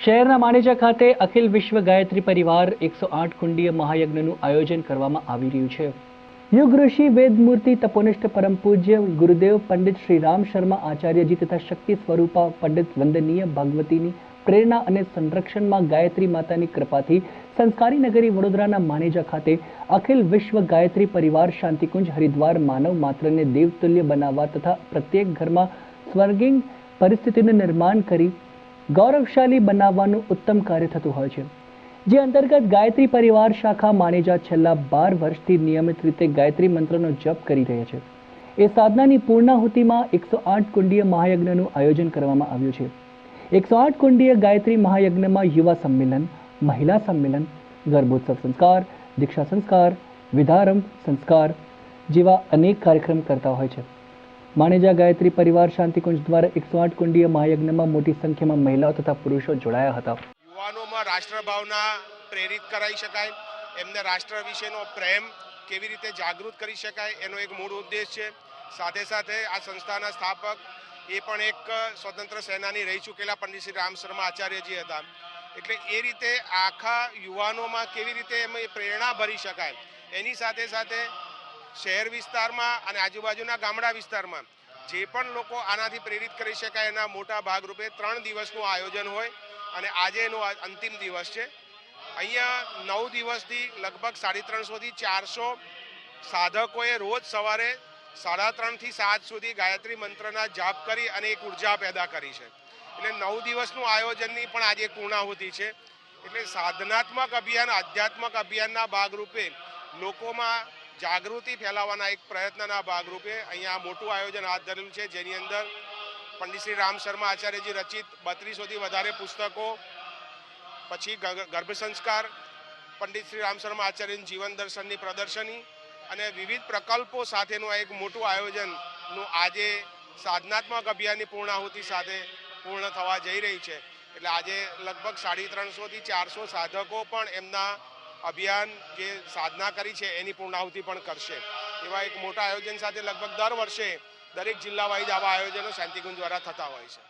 શહેરના માણેજા ખાતે અખિલ વિશ્વ ગાયત્રી પરિવાર 108 કુંડીય મહાયજ્ઞનું આયોજન કરવામાં આવી રહ્યું છે। યુગ ઋષિ વેદમૂર્તિ તપોનિષ્ઠ પરમ પૂજ્ય ગુરુદેવ પંડિત શ્રી રામ શર્મા આચાર્યજી તથા શક્તિ સ્વરૂપા પંડિત વંદનીય ભાગવતીની પ્રેરણા અને સંરક્ષણમાં ગાયત્રી માતાની કૃપાથી સંસ્કારી નગરી વડોદરાના માણેજા ખાતે અખિલ વિશ્વ ગાયત્રી પરિવાર શાંતિકુંજ હરિદ્વાર માનવ માત્રને દેવતુલ્ય બનાવવા તથા પ્રત્યેક ઘરમાં સ્વર્ગિંગ પરિસ્થિતિનું નિર્માણ કરી ગૌરવશાળી બનાવવાનું ઉત્તમ કાર્ય થતું હોય છે, જે અંતર્ગત ગાયત્રી પરિવાર શાખા માણેજા છેલ્લા 12 વર્ષથી નિયમિત રીતે ગાયત્રી મંત્રનો જપ કરી રહ્યા છે। એ સાધનાની પૂર્ણાહુતિમાં 108 કુંડીય મહાયજ્ઞનું આયોજન કરવામાં આવ્યું છે। 108 કુંડીય ગાયત્રી મહાયજ્ઞમાં યુવા સંમેલન, મહિલા સંમેલન, ગર્ભોત્સવ સંસ્કાર, દીક્ષા સંસ્કાર, વિધારંભ સંસ્કાર જેવા અનેક કાર્યક્રમ કરતા હોય છે। માણેજા ગાયત્રી પરિવાર શાંતિકુંજ દ્વારા 108 કુંડીય મહાયજ્ઞમાં મોટી સંખ્યામાં મહિલાઓ તથા પુરુષો જોડાયા હતા। યુવાનોમાં રાષ્ટ્રભાવના પ્રેરિત કરાઈ શકાય, એમને રાષ્ટ્ર વિશેનો પ્રેમ કેવી રીતે જાગૃત કરી શકાય એનો એક મૂળ ઉદ્દેશ છે। સાથે સાથે આ સંસ્થાના સ્થાપક એ પણ એક સ્વતંત્ર સેનાની રહી ચૂકેલા પંડિત શ્રી રામ શર્મા આચાર્યજી હતા, એટલે એ રીતે આખા યુવાનોમાં કેવી રીતે એમાં પ્રેરણા ભરી શકાય એની સાથે સાથે શહેર વિસ્તારમાં અને આજુબાજુના ગામડા વિસ્તારમાં જે પણ લોકો આનાથી પ્રેરિત કરી શકાય એના મોટા ભાગરૂપે 3 દિવસનું આયોજન હોય અને આજે એનો અંતિમ દિવસ છે। અહીંયા 9 દિવસથી લગભગ 350 થી 400 સાધકોએ રોજ સવારે 3:30 થી 7 સુધી ગાયત્રી મંત્રના જાપ કરી અને એક ઉર્જા પેદા કરી છે। એટલે 9 દિવસનું આયોજનની પણ આજે પૂર્ણાહુતિ છે। એટલે સાધનાત્મક અભિયાન, આધ્યાત્મક અભિયાનના ભાગરૂપે લોકોમાં જાગૃતિ ફેલાવવાના એક પ્રયત્નના ભાગરૂપે અહીંયા મોટું આયોજન હાથ ધરેલું છે, જેની અંદર પંડિત શ્રી રામ શર્મા આચાર્યજી રચિત 3200થી વધારે પુસ્તકો, પછી ગર્ભ સંસ્કાર, પંડિત શ્રી રામ શર્મા આચાર્યની જીવન દર્શનની પ્રદર્શની અને વિવિધ પ્રકલ્પો સાથેનું એક મોટું આયોજનનું આજે સાધનાત્મક અભિયાનની પૂર્ણાહુતિ સાથે પૂર્ણ થવા જઈ રહી છે। એટલે આજે લગભગ 350 થી 400 સાધકો પણ એમના અભિયાન જે સાધના કરી છે એની પૂર્ણાહુતિ પણ કરશે। એવા એક મોટા આયોજન સાથે લગભગ દર વર્ષે દરેક જિલ્લા વાઇઝ આવા આયોજનો શાંતિકુંજ દ્વારા થતા હોય છે।